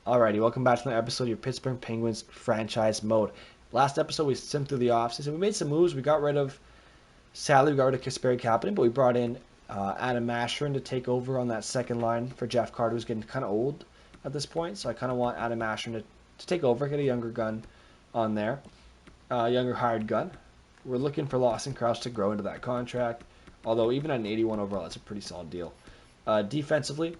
Alrighty, welcome back to another episode of your Pittsburgh Penguins Franchise Mode. Last episode, we simmed through the offseason. We made some moves. Sadly, we got rid of Kasperi Kapanen, but we brought in Adam Ashern to take over on that second line for Jeff Carter, who's getting kind of old at this point. So I kind of want Adam Ashern to take over, get a younger gun on there, younger hired gun. We're looking for Lawson Crouse to grow into that contract, although even at an 81 overall, that's a pretty solid deal. Defensively,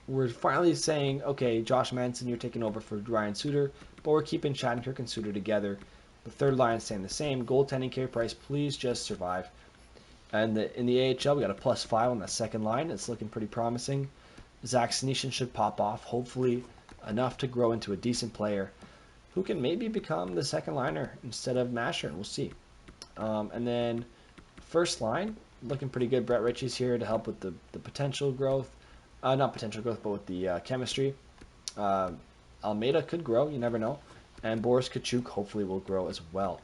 we're finally saying, okay, Josh Manson, you're taking over for Ryan Suter, but we're keeping Shattenkirk and Suter together. The third line is staying the same. Goaltending, Carey Price, please just survive. And in the AHL, we got a +5 on the second line. It's looking pretty promising. Zach Senyshyn should pop off, hopefully enough to grow into a decent player who can maybe become the second liner instead of Masher. We'll see. And then first line, looking pretty good. Brett Ritchie's here to help with the potential growth. Not potential growth, but with the chemistry. Almeida could grow, you never know. And Boris Kachuk hopefully will grow as well.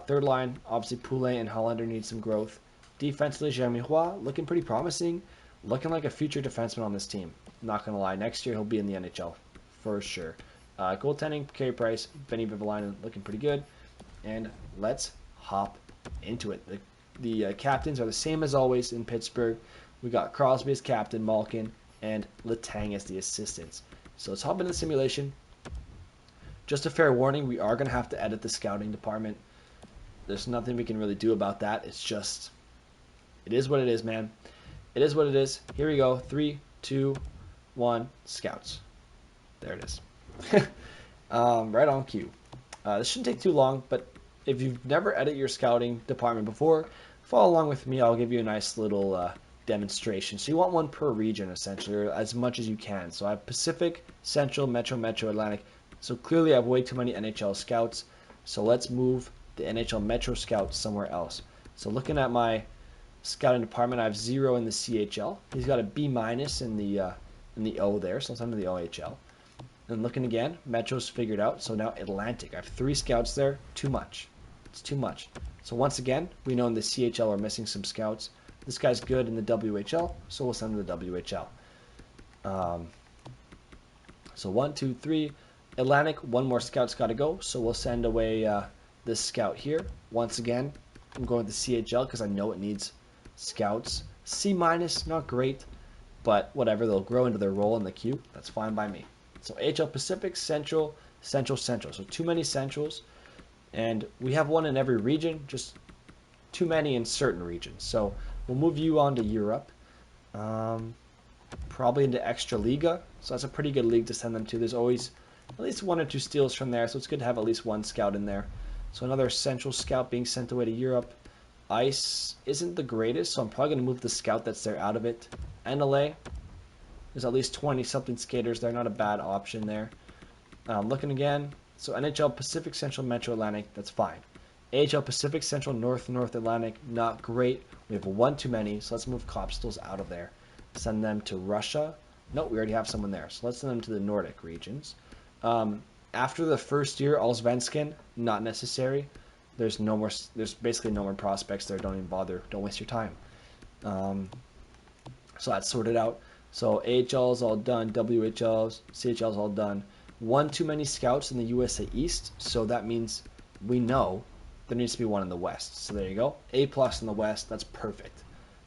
Third line, obviously Poulet and Hollander need some growth. Defensively, Jeremy Roy looking pretty promising. Looking like a future defenseman on this team. Not going to lie, next year he'll be in the NHL for sure. Goaltending, Carey Price, Benny Vivalainen looking pretty good. And let's hop into it. The captains are the same as always in Pittsburgh. We got Crosby as captain, Malkin, and Letang as the assistants. So let's hop into the simulation. Just a fair warning, we are going to have to edit the scouting department. There's nothing we can really do about that. It's just, it is what it is, man. It is what it is. Here we go. 3, 2, 1, scouts. There it is. Right on cue. This shouldn't take too long, but if you've never edited your scouting department before, follow along with me. I'll give you a nice little demonstration. So you want one per region, essentially, or as much as you can. So I have Pacific, Central, Metro, Atlantic. So clearly I have way too many NHL scouts. So let's move the NHL Metro scouts somewhere else. So looking at my scouting department, I have 0 in the CHL. He's got a B- in the O there, so it's under the OHL. And looking again, Metro's figured out. So now Atlantic. I have 3 scouts there. Too much. It's too much. So once again, we know in the CHL we're missing some scouts. This guy's good in the WHL, so we'll send him to the WHL. So 1, 2, 3. Atlantic, one more scout's got to go, so we'll send away this scout here. Once again, I'm going with the CHL because I know it needs scouts. C-, not great, but whatever. They'll grow into their role in the queue. That's fine by me. So AHL Pacific, Central, Central, Central. So too many Centrals, and we have one in every region, just too many in certain regions. So we'll move you on to Europe, probably into Extraliga. So that's a pretty good league to send them to. There's always at least 1 or 2 steals from there, so it's good to have at least 1 scout in there. So another central scout being sent away to Europe. Ice isn't the greatest, so I'm probably going to move the scout that's there out of it. NLA, there's at least 20-something skaters. They're not a bad option there. Looking again, so NHL Pacific, Central, Metro, Atlantic, that's fine. AHL Pacific, Central, North, North Atlantic, not great. We have 1 too many, so let's move Kopstels out of there. Send them to Russia. No, we already have someone there, so let's send them to the Nordic regions. After the first year, Allsvenskan, not necessary. There's basically no more prospects there. Don't even bother. Don't waste your time. So that's sorted out. So AHL is all done. WHL, CHL is all done. 1 too many scouts in the USA East. So that means we know there needs to be 1 in the West. So there you go. A+ in the West. That's perfect.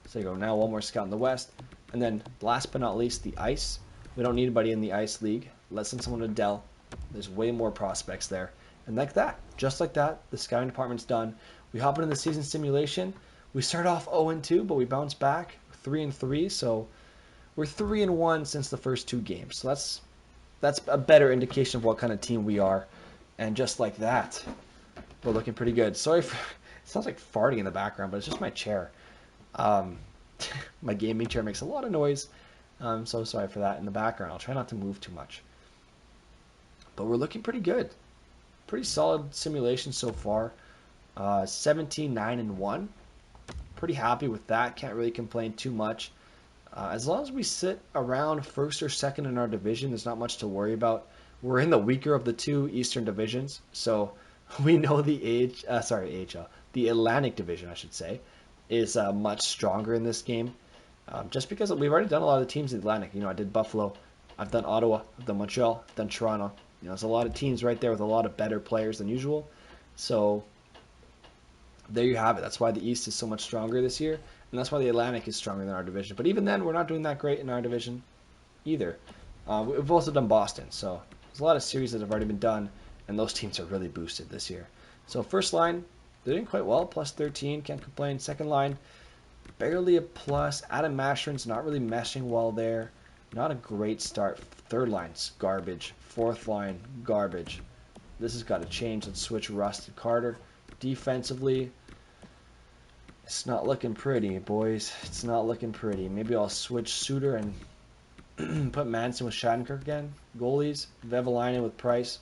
So there you go. Now 1 more scout in the West. And then last but not least, the Ice. We don't need anybody in the Ice League. Let's send someone to Dell. There's way more prospects there. And like that, just like that, the scouting department's done. We hop into the season simulation. We start off 0-2, but we bounce back 3-3. So we're 3-1 since the first 2 games. So that's a better indication of what kind of team we are. And just like that, we're looking pretty good. Sorry for, it sounds like farting in the background, but it's just my chair. My gaming chair makes a lot of noise. I'm so sorry for that in the background. I'll try not to move too much. But we're looking pretty good. Pretty solid simulation so far. 17-9-1. Pretty happy with that. Can't really complain too much. As long as we sit around first or second in our division, there's not much to worry about. We're in the weaker of the 2 Eastern divisions, so we know the the Atlantic division, I should say, is much stronger in this game. Just because we've already done a lot of the teams in the Atlantic. You know, I did Buffalo, I've done Ottawa, I've done Montreal, I've done Toronto. There's a lot of teams right there with a lot of better players than usual. So there you have it. That's why the East is so much stronger this year, and that's why the Atlantic is stronger than our division. But even then, we're not doing that great in our division either. We've also done Boston, so there's a lot of series that have already been done, and those teams are really boosted this year. So first line, they're doing quite well, plus 13, can't complain. Second line, barely a plus. Adam Masherin's not really meshing well there. Not a great start. Third line's garbage. Fourth line, garbage. This has got to change. Let's switch Rust to Carter. Defensively, it's not looking pretty, boys. It's not looking pretty. Maybe I'll switch Suter and put Manson with Shattenkirk again. Goalies, Vevalainen with Price.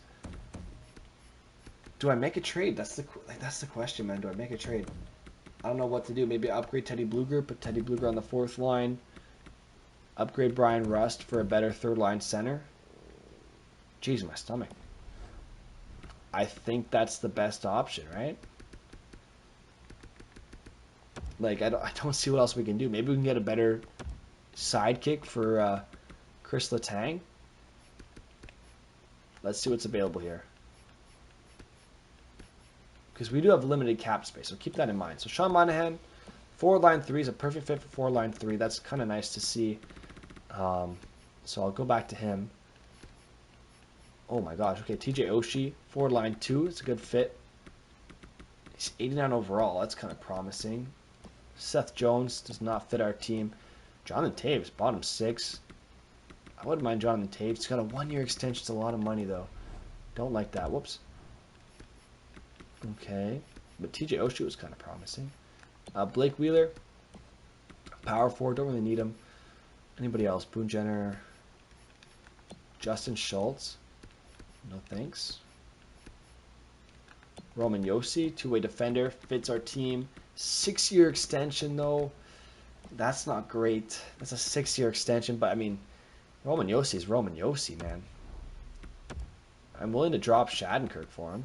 Do I make a trade? That's the question, man. Do I make a trade? I don't know what to do. Maybe upgrade Teddy Blueger, put Teddy Blueger on the fourth line. Upgrade Brian Rust for a better third line center. Jeez, my stomach. I think that's the best option, right? Like, I don't see what else we can do. Maybe we can get a better sidekick for Chris Letang. Let's see what's available here. Because we do have limited cap space, so keep that in mind. So Sean Monahan, forward line 3 is a perfect fit for forward line 3. That's kind of nice to see. So I'll go back to him. Oh my gosh, okay, TJ Oshie, forward line 2, it's a good fit. He's 89 overall, that's kind of promising. Seth Jones does not fit our team. Jonathan Taves, bottom 6. I wouldn't mind Jonathan Taves. He's got a 1-year extension, it's a lot of money though. Don't like that, whoops. Okay, but TJ Oshie was kind of promising. Blake Wheeler, power forward, don't really need him. Anybody else? Boone Jenner, Justin Schultz, no thanks. Roman Josi, two-way defender, fits our team. 6-year extension though, that's not great. That's a 6-year extension, but I mean, Roman Josi is Roman Josi, man. I'm willing to drop Shattenkirk for him,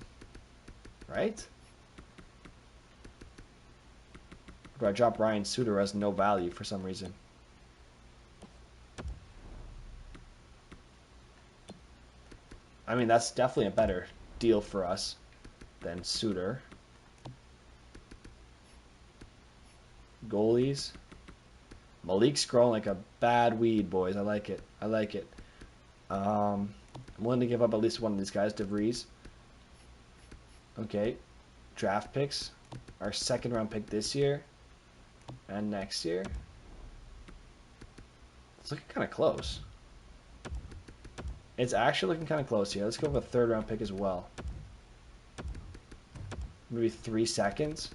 right? Or do I drop Ryan Suter as no value for some reason? I mean, that's definitely a better deal for us than Suter. Goalies. Malik's growing like a bad weed, boys. I like it. I like it. I'm willing to give up at least one of these guys. DeVries. Okay. Draft picks. Our second round pick this year and next year. It's looking kind of close. It's actually looking kind of close here. Let's go with a third round pick as well. Maybe 3 seconds.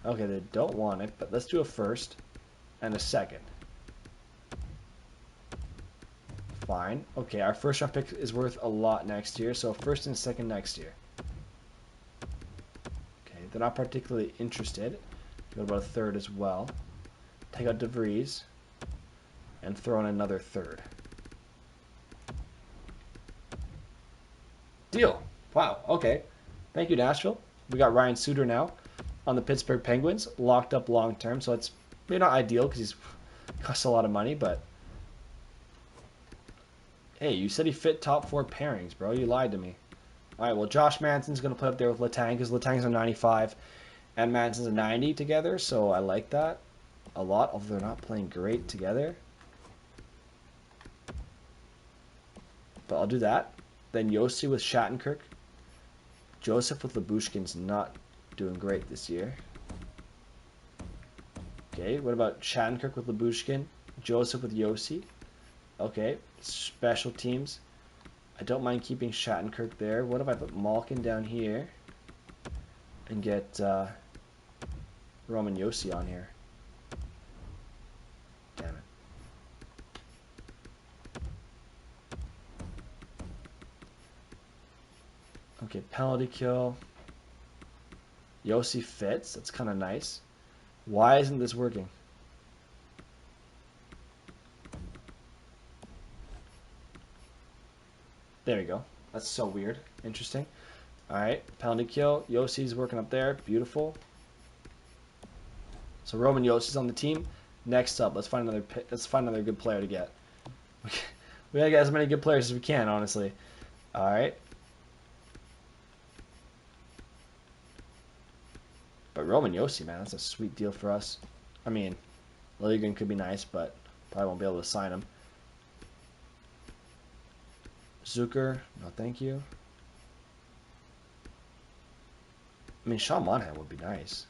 Okay, they don't want it, but let's do a first and a second. Fine. Okay, our first round pick is worth a lot next year, so first and second next year. Okay, they're not particularly interested. Go about a third as well. Take out DeVries and throw in another third. Deal. Wow. Okay. Thank you, Nashville. We got Ryan Suter now on the Pittsburgh Penguins, locked up long term. So it's maybe not ideal because he's costs a lot of money, but hey, you said he fit top 4 pairings, bro. You lied to me. All right. Well, Josh Manson's gonna play up there with Letang because Letang's a 95 and Manson's a 90 together. So I like that a lot, although they're not playing great together. But I'll do that. Then Josi with Shattenkirk. Joseph with Lyubushkin's not doing great this year. Okay, what about Shattenkirk with Lyubushkin? Joseph with Josi. Okay, special teams. I don't mind keeping Shattenkirk there. What if I put Malkin down here and get Roman Josi on here? Damn it. Okay, penalty kill. Josi fits. That's kind of nice. Why isn't this working? There we go. That's so weird. Interesting. Alright, penalty kill. Yosi's working up there. Beautiful. So Roman Yossi's on the team. Next up, let's find another good player to get. We gotta get as many good players as we can, honestly. All right. But Roman Yossi, man, that's a sweet deal for us. I mean, Liljegren could be nice, but probably won't be able to sign him. Zucker, no thank you. I mean, Sean Monahan would be nice.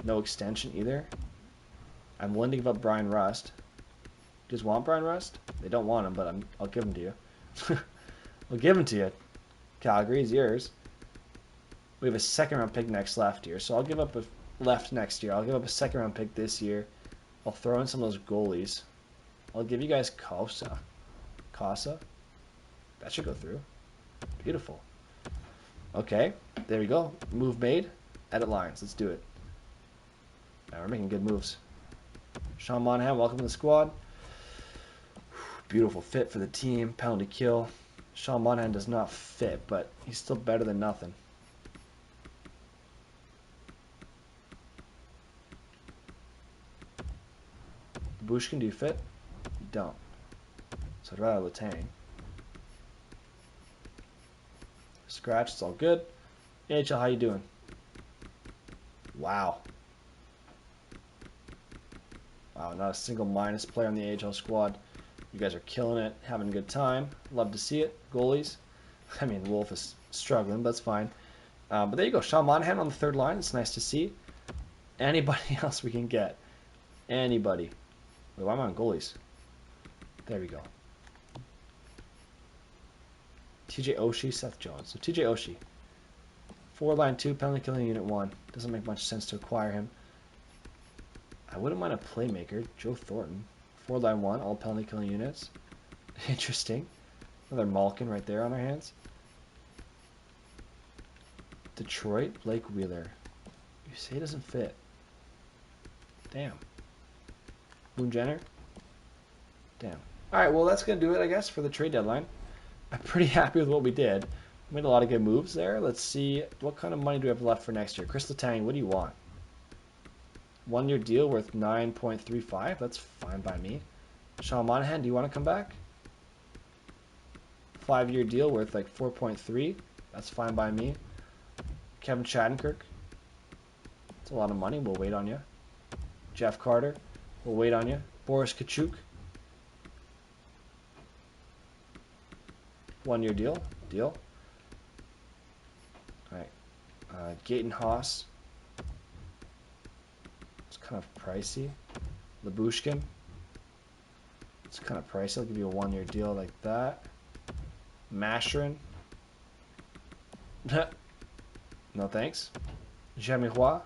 No extension either. I'm willing to give up Brian Rust. Do you just want Brian Rust? They don't want him, but I'll give him to you. I'll give him to you. Calgary's yours. We have a second-round pick next left year, so I'll give up a left next year. I'll give up a second-round pick this year. I'll throw in some of those goalies. I'll give you guys Casa. That should go through. Beautiful. Okay, there we go. Move made. Edit lines. Let's do it. Now we're making good moves. Sean Monahan, welcome to the squad. Beautiful fit for the team. Penalty kill. Sean Monahan does not fit, but he's still better than nothing. Bushkin, do you fit? You don't. So I'd rather Letang. Scratch, it's all good. AHL, how you doing? Wow. Wow, not a single minus player on the AHL squad. You guys are killing it, having a good time. Love to see it. Goalies. I mean, Wolf is struggling, but that's fine. But there you go. Sean Monahan on the third line. It's nice to see. Anybody else we can get. Anybody. Wait, why am I on goalies? There we go. TJ Oshie, Seth Jones. So TJ Oshie. 4-line 2, penalty killing unit 1. Doesn't make much sense to acquire him. I wouldn't mind a playmaker. Joe Thornton. 4-line 1, all penalty killing units. Interesting. Another Malkin right there on our hands. Detroit, Blake Wheeler. You say it doesn't fit. Damn. Boone Jenner. Damn. Alright, well that's going to do it, I guess, for the trade deadline. I'm pretty happy with what we did. We made a lot of good moves there. Let's see, what kind of money do we have left for next year? Chris Letang, what do you want? 1-year deal worth 9.35. That's fine by me. Sean Monahan, do you want to come back? 5-year deal worth like 4.3. That's fine by me. Kevin Shattenkirk. That's a lot of money. We'll wait on you. Jeff Carter. We'll wait on you. Boris Kachuk. 1-year deal. Deal. Alright. Gaten Haas. It's kind of pricey. Labushkin. It's kind of pricey. I'll give you a 1-year deal like that. Masherin. No thanks. Jamirois.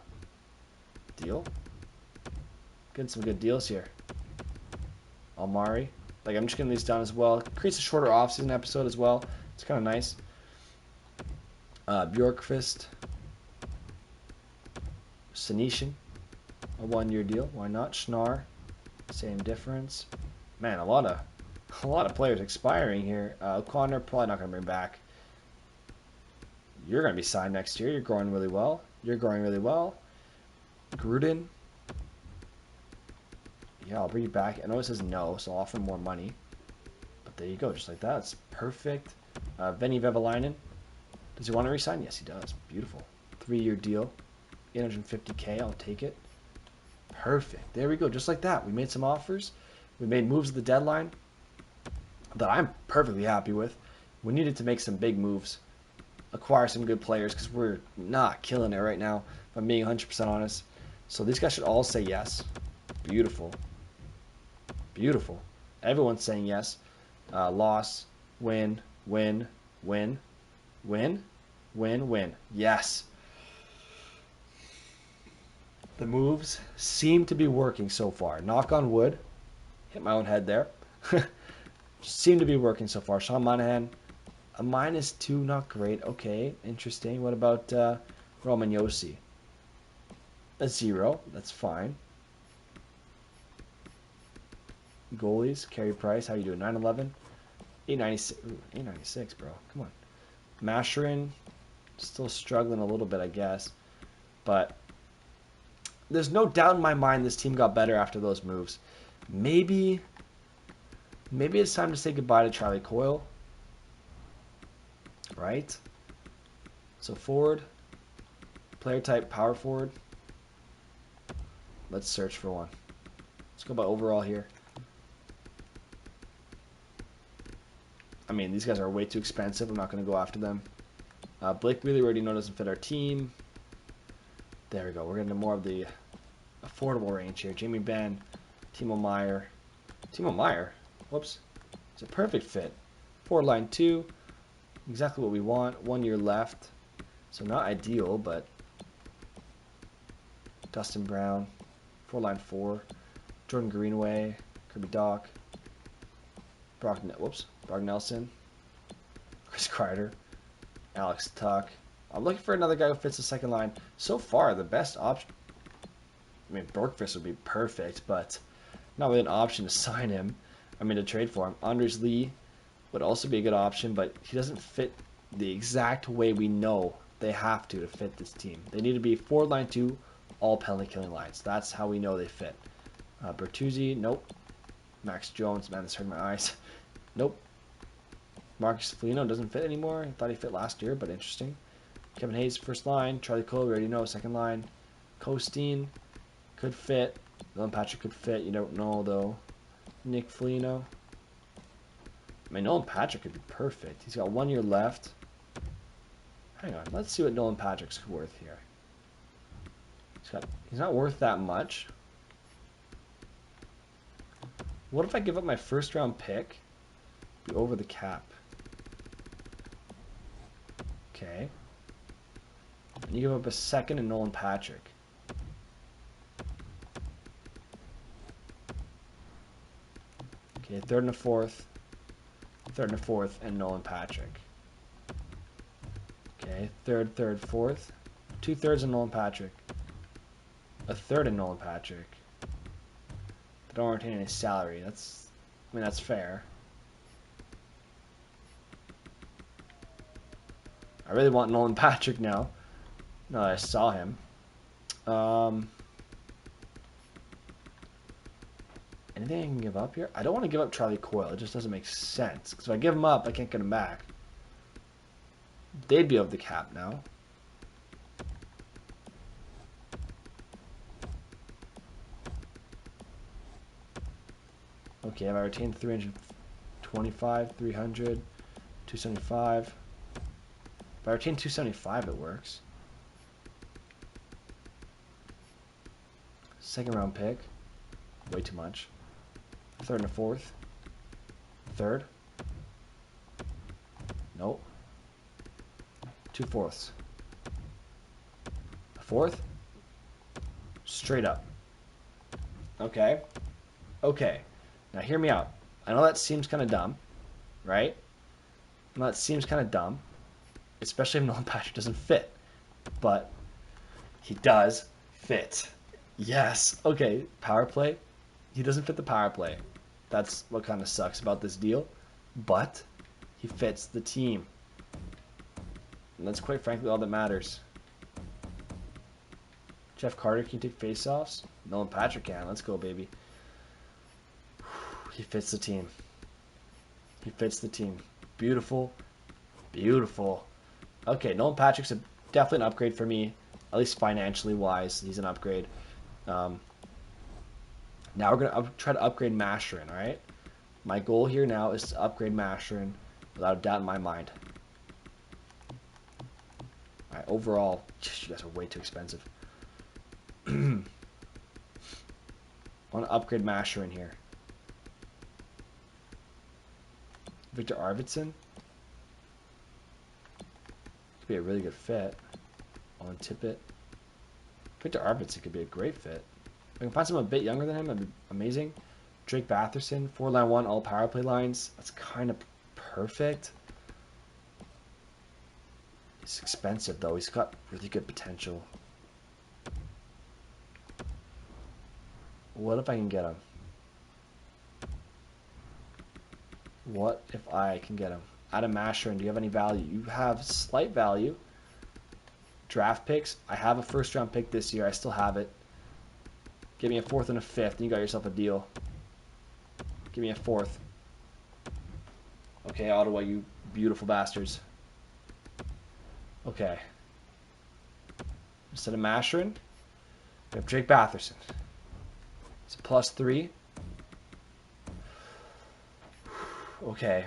Deal. Getting some good deals here. Almari. Like, I'm just getting these down as well. Creates a shorter off-season episode as well. It's kind of nice. Bjorkfist. Senishin. A 1-year deal. Why not? Schnarr. Same difference. Man, a lot of players expiring here. O'Connor probably not going to bring back. You're going to be signed next year. You're growing really well. You're growing really well. Gruden. Yeah, I'll bring you back. I know it says no, so I'll offer more money. But there you go, just like that. It's perfect. Veni Vevalainen. Does he want to resign? Yes, he does. Beautiful. 3-year deal. 850K. I'll take it. Perfect. There we go. Just like that. We made some offers. We made moves at the deadline that I'm perfectly happy with. We needed to make some big moves. Acquire some good players because we're not killing it right now, if I'm being 100% honest. So these guys should all say yes. Beautiful. Beautiful. Everyone's saying yes. Loss. Win. Win. Win. Win. Win. Win. Yes. The moves seem to be working so far. Knock on wood. Hit my own head there. Seem to be working so far. Sean Monahan, a -2, not great. Okay, interesting. What about Roman Yossi? A 0. That's fine. Goalies, Carey Price, how you doing? 911, 896. Ooh, 896, bro. Come on. Masherin, still struggling a little bit, I guess. But there's no doubt in my mind this team got better after those moves. Maybe it's time to say goodbye to Charlie Coyle. Right? So forward, player type, power forward. Let's search for one. Let's go by overall here. I mean, these guys are way too expensive. I'm not going to go after them. Blake Wheeler, we already know doesn't fit our team. There we go. We're getting to more of the affordable range here. Jamie Benn, Timo Meier. Timo Meier? Whoops. It's a perfect fit. Forward line 2. Exactly what we want. 1 year left. So not ideal, but Dustin Brown. Forward line 4. Jordan Greenway. Kirby Doc. Brock Nelson. Chris Kreider. Alex Tuck. I'm looking for another guy who fits the second line. So far, the best option. I mean, Borkfist would be perfect, but not really an option to sign him. I mean, to trade for him. Anders Lee would also be a good option, but he doesn't fit the exact way we know they have to fit this team. They need to be forward line 2, all penalty killing lines. That's how we know they fit. Bertuzzi, nope. Max Jones, man, this hurt my eyes. Nope. Marcus Foligno doesn't fit anymore. I thought he fit last year, but interesting. Kevin Hayes, first line. Charlie Cole, we already know, second line. Costin could fit. Dylan Patrick could fit. You don't know, though. Nick Foligno. I mean, Nolan Patrick could be perfect. He's got 1 year left. Hang on. Let's see what Nolan Patrick's worth here. He's not worth that much. What if I give up my first round pick? Be over the cap. Okay. And you give up a second and Nolan Patrick. Okay, third and a fourth. Third and a fourth and Nolan Patrick. Okay, third, fourth. 2/3 and Nolan Patrick. A third and Nolan Patrick. They don't retain any salary. That's fair. I really want Nolan Patrick now. Now that I saw him. Anything I can give up here? I don't want to give up Charlie Coyle. It just doesn't make sense. Because if I give him up, I can't get him back. They'd be over the cap now. Okay, have I retained 325, 300, 275? If I retain 275, it works. Second round pick. Way too much. Third and a fourth. Third. Nope. 2/4. A fourth. Straight up. Okay. Okay. Now hear me out. I know that seems kind of dumb, right? I know that seems kind of dumb, especially if Nolan Patrick doesn't fit. But he does fit. Yes. Okay. Power play. He doesn't fit the power play. That's what kind of sucks about this deal. But he fits the team. And that's quite frankly all that matters. Jeff Carter, can you take faceoffs? Nolan Patrick can. Let's go, baby. He fits the team. He fits the team. Beautiful. Beautiful. Okay, Nolan Patrick's definitely an upgrade for me. At least financially wise, he's an upgrade. Now we're going to try to upgrade Masherin, alright? My goal here now is to upgrade Masherin without a doubt in my mind. Alright, overall, you guys are way too expensive. I want to upgrade Masherin here. Victor Arvidsson. Could be a really good fit. Owen Tippett. Victor Arvidsson could be a great fit. If I can find someone a bit younger than him, that'd be amazing. Drake Batherson, 4-line 1, all power play lines. That's kind of perfect. He's expensive, though. He's got really good potential. What if I can get him? What if I can get him? Adam Masherin, do you have any value? You have slight value. Draft picks. I have a first round pick this year. I still have it. Give me a fourth and a fifth, and you got yourself a deal. Give me a fourth. Okay, Ottawa, you beautiful bastards. Okay. Instead of Masherin, we have Drake Batherson. It's a +3. Okay.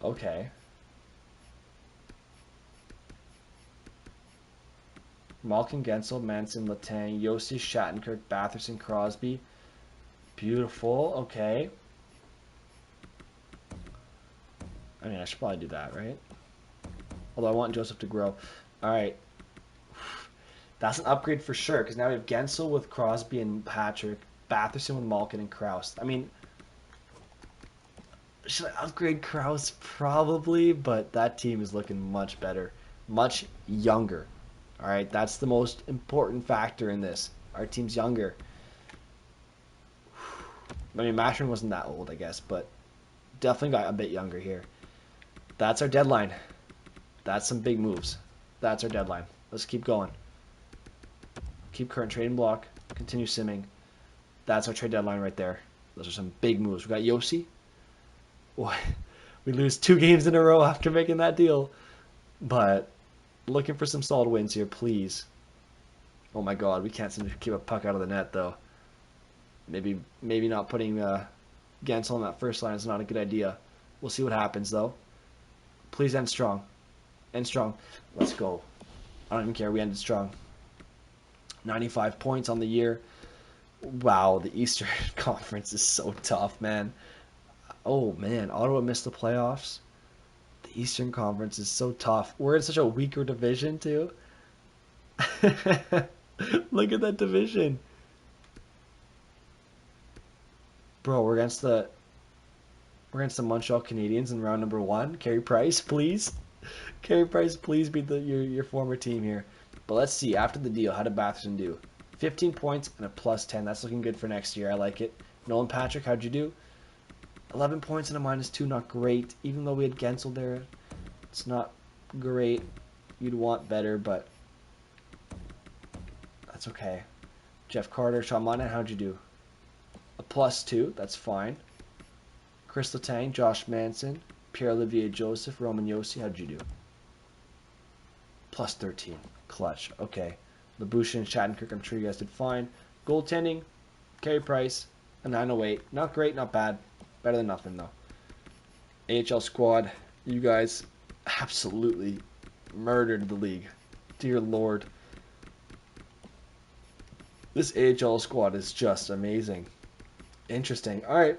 Okay. Malkin, Gensel, Manson, Letang, Yossi, Shattenkirk, Batherson, Crosby. Beautiful. Okay. I mean, I should probably do that, right? Although I want Joseph to grow. All right. That's an upgrade for sure, because now we have Gensel with Crosby and Patrick, Batherson with Malkin and Krause. I mean, should I upgrade Krause? Probably, but that team is looking much better, much younger. All right, that's the most important factor in this. Our team's younger. I mean, Mashrin wasn't that old, I guess, but definitely got a bit younger here. That's our deadline. That's some big moves. That's our deadline. Let's keep going. Keep current trading block. Continue simming. That's our trade deadline right there. Those are some big moves. We got Yossi. Boy, we lose 2 games in a row after making that deal. But looking for some solid wins here, please. Oh my god, we can't seem to keep a puck out of the net, though. Maybe not putting Gensel on that first line is not a good idea. We'll see what happens, though. Please end strong. End strong. Let's go. I don't even care. We ended strong. 95 points on the year. Wow, the Eastern Conference is so tough, man. Oh, man. Ottawa missed the playoffs. The Eastern Conference is so tough. We're in such a weaker division, too. Look at that division. Bro, we're against the Montreal Canadiens in round number 1. Carey Price, please. Carey Price, please beat your former team here. But let's see, after the deal, how did Batherson do? 15 points and a +10. That's looking good for next year. I like it. Nolan Patrick, how'd you do? 11 points and a -2. Not great. Even though we had Gensel there, it's not great. You'd want better, but that's okay. Jeff Carter, Sean Monahan, how'd you do? A +2. That's fine. Chris Letang, Josh Manson, Pierre-Olivier Joseph, Roman Yossi, how'd you do? +13. Clutch. Okay. LaBouche and Shattenkirk, I'm sure you guys did fine. Goaltending, Carey Price, a 908. Not great, not bad. Better than nothing, though. AHL squad, you guys absolutely murdered the league. Dear Lord. This AHL squad is just amazing. Interesting. All right.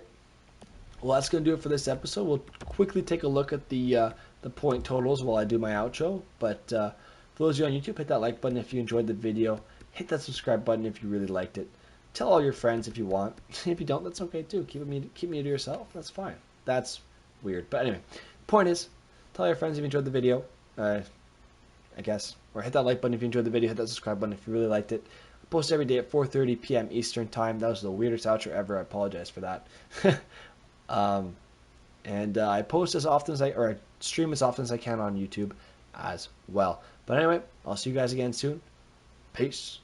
Well, that's going to do it for this episode. We'll quickly take a look at the point totals while I do my outro. But for those of you on YouTube, hit that like button if you enjoyed the video. Hit that subscribe button if you really liked it. Tell all your friends if you want. If you don't, that's okay too. Keep me to yourself. That's fine. That's weird. But anyway, point is, tell your friends if you enjoyed the video. I guess. Or hit that like button if you enjoyed the video. Hit that subscribe button if you really liked it. I post every day at 4:30 p.m. Eastern Time. That was the weirdest outro ever. I apologize for that. I post as often as I stream as often as I can on YouTube as well. But anyway, I'll see you guys again soon. Peace.